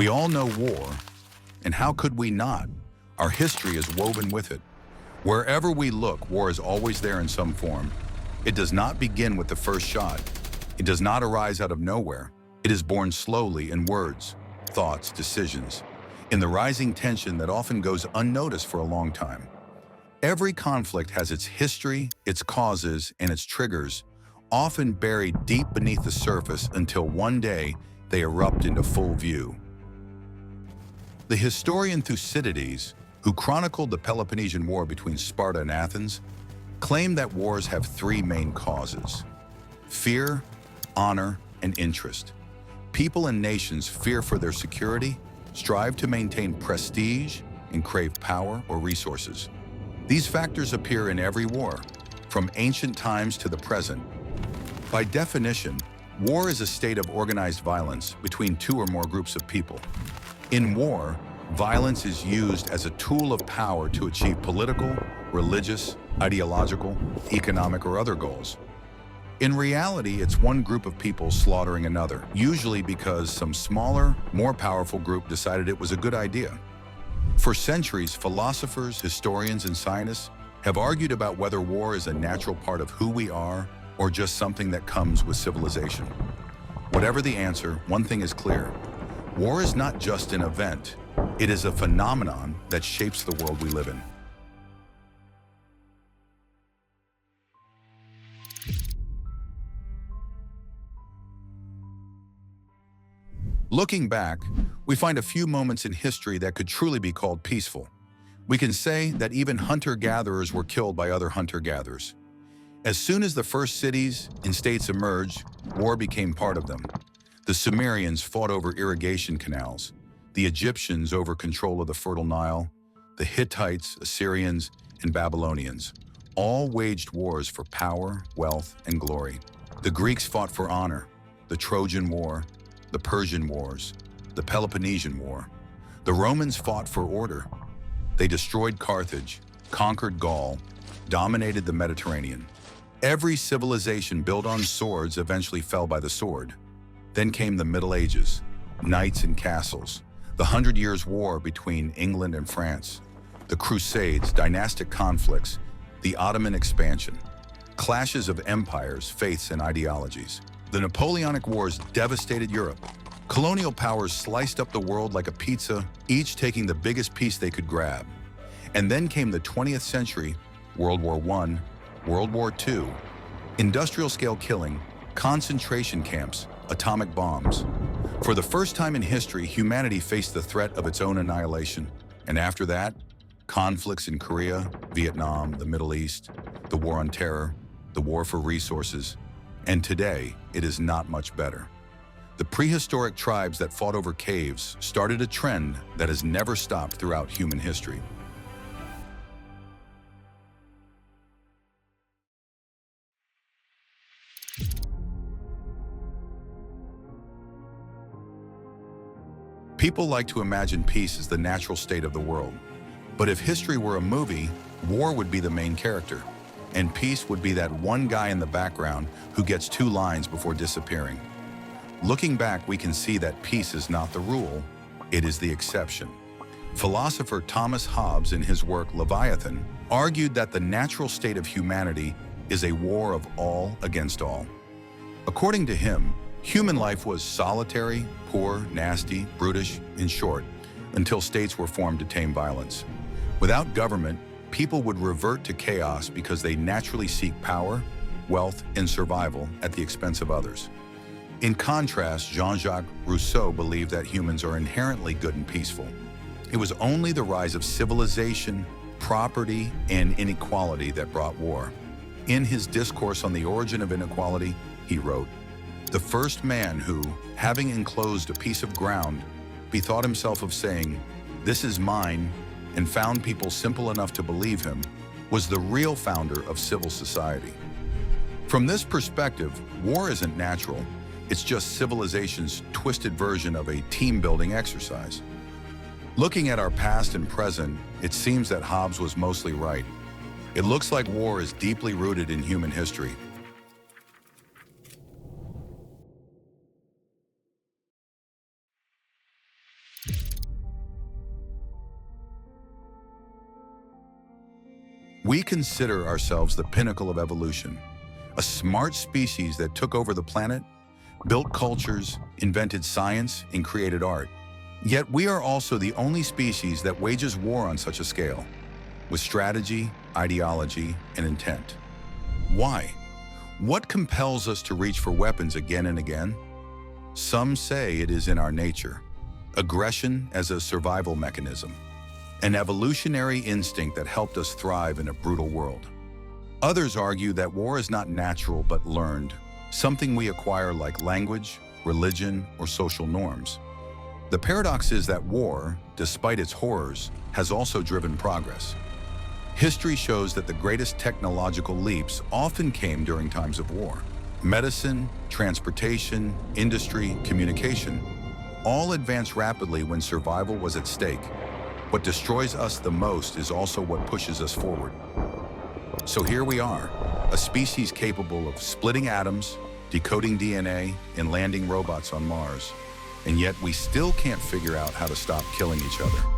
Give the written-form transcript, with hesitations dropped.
We all know war, and how could we not? Our history is woven with it. Wherever we look, war is always there in some form. It does not begin with the first shot. It does not arise out of nowhere. It is born slowly in words, thoughts, decisions, in the rising tension that often goes unnoticed for a long time. Every conflict has its history, its causes, and its triggers, often buried deep beneath the surface until one day they erupt into full view. The historian Thucydides, who chronicled the Peloponnesian War between Sparta and Athens, claimed that wars have three main causes: fear, honor, and interest. People and nations fear for their security, strive to maintain prestige, and crave power or resources. These factors appear in every war, from ancient times to the present. By definition, war is a state of organized violence between two or more groups of people. In war, violence is used as a tool of power to achieve political, religious, ideological, economic, or other goals. In reality, it's one group of people slaughtering another, usually because some smaller, more powerful group decided it was a good idea. For centuries, philosophers, historians, and scientists have argued about whether war is a natural part of who we are or just something that comes with civilization. Whatever the answer, one thing is clear: war is not just an event, it is a phenomenon that shapes the world we live in. Looking back, we find a few moments in history that could truly be called peaceful. We can say that even hunter-gatherers were killed by other hunter-gatherers. As soon as the first cities and states emerged, war became part of them. The Sumerians fought over irrigation canals, the Egyptians over control of the fertile Nile, the Hittites, Assyrians, and Babylonians all waged wars for power, wealth, and glory. The Greeks fought for honor: the Trojan War, the Persian Wars, the Peloponnesian War. The Romans fought for order. They destroyed Carthage, conquered Gaul, dominated the Mediterranean. Every civilization built on swords eventually fell by the sword. Then came the Middle Ages, knights and castles, the 100 Years' War between England and France, the Crusades, dynastic conflicts, the Ottoman expansion, clashes of empires, faiths, and ideologies. The Napoleonic Wars devastated Europe. Colonial powers sliced up the world like a pizza, each taking the biggest piece they could grab. And then came the 20th century, World War I, World War II, industrial-scale killing, concentration camps, atomic bombs. For the first time in history, humanity faced the threat of its own annihilation. And after that, conflicts in Korea, Vietnam, the Middle East, the War on Terror, the war for resources. And today, it is not much better. The prehistoric tribes that fought over caves started a trend that has never stopped throughout human history. People like to imagine peace as the natural state of the world. But if history were a movie, war would be the main character, and peace would be that one guy in the background who gets 2 lines before disappearing. Looking back, we can see that peace is not the rule, it is the exception. Philosopher Thomas Hobbes, in his work Leviathan, argued that the natural state of humanity is a war of all against all. According to him, human life was solitary, poor, nasty, brutish, in short, until states were formed to tame violence. Without government, people would revert to chaos because they naturally seek power, wealth, and survival at the expense of others. In contrast, Jean-Jacques Rousseau believed that humans are inherently good and peaceful. It was only the rise of civilization, property, and inequality that brought war. In his discourse on the origin of inequality, he wrote, "The first man who, having enclosed a piece of ground, bethought himself of saying, 'This is mine,' and found people simple enough to believe him, was the real founder of civil society." From this perspective, war isn't natural. It's just civilization's twisted version of a team-building exercise. Looking at our past and present, it seems that Hobbes was mostly right. It looks like war is deeply rooted in human history. We consider ourselves the pinnacle of evolution, a smart species that took over the planet, built cultures, invented science, and created art. Yet we are also the only species that wages war on such a scale, with strategy, ideology, and intent. Why? What compels us to reach for weapons again and again? Some say it is in our nature, aggression as a survival mechanism, an evolutionary instinct that helped us thrive in a brutal world. Others argue that war is not natural but learned, something we acquire like language, religion, or social norms. The paradox is that war, despite its horrors, has also driven progress. History shows that the greatest technological leaps often came during times of war. Medicine, transportation, industry, communication, all advanced rapidly when survival was at stake. What destroys us the most is also what pushes us forward. So here we are, a species capable of splitting atoms, decoding DNA, and landing robots on Mars. And yet we still can't figure out how to stop killing each other.